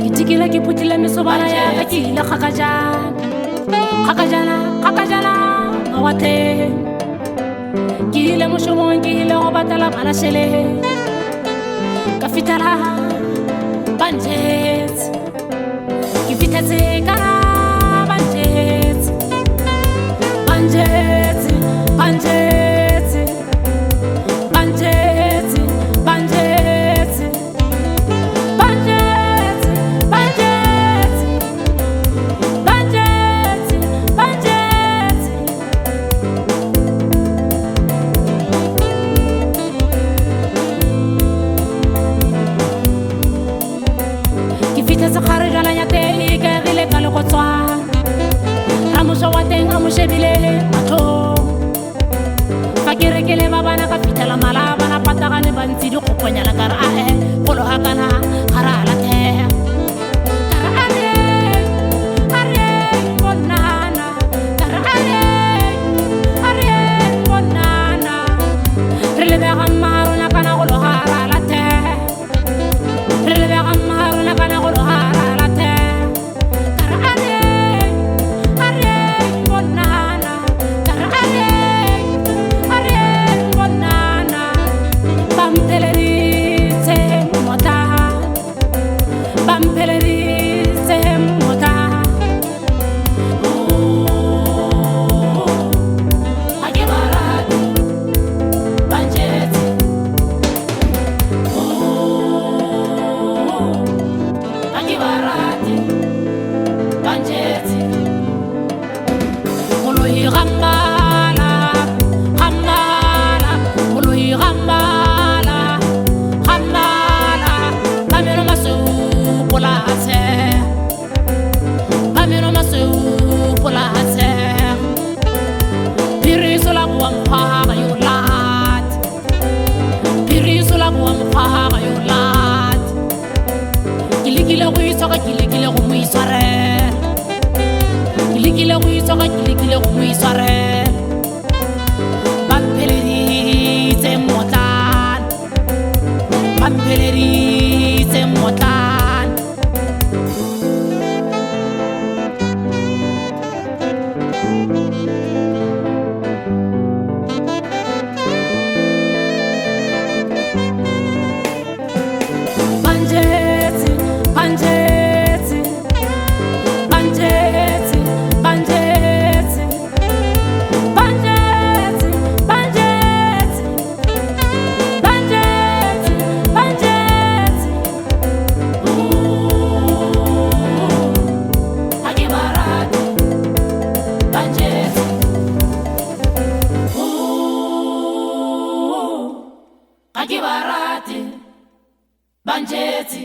Kitikila kiputile misobana ya kakila kakajana awate kile mushomo ngile obatala banashele kafitala banjet kifiteze kana banjet banjet banjet banjet banjet banjet banjet banjet banjet kifiteze kharjana yate ikadile kalokotwa ramusha watenga mushebile ato fakirekele babana kafitala malaba na patagane bantsi di khoponya la kara ae kolo hakana harala the kara are bonana kara are bonana relebe gamaro na kana kolo harala the relebe gamaro na kana kolo harala the kara are bonana kara are bonana bampelerite mota bampelerite mota agebarati banjeti agebarati banjeti koloyi gambala gambala koloyi gambala gambala bameno masu polase bameno masu polase piriso la buam khaga yolat piriso la buam khaga yolat kilikile go isoga kilikile go muisware kilikile go isoga kilikile go muisware bampelerite motan bampelerite motan banjeti banjeti banjeti banjeti banjeti banjeti banjeti banjeti agebarati banjeti agebarati banjeti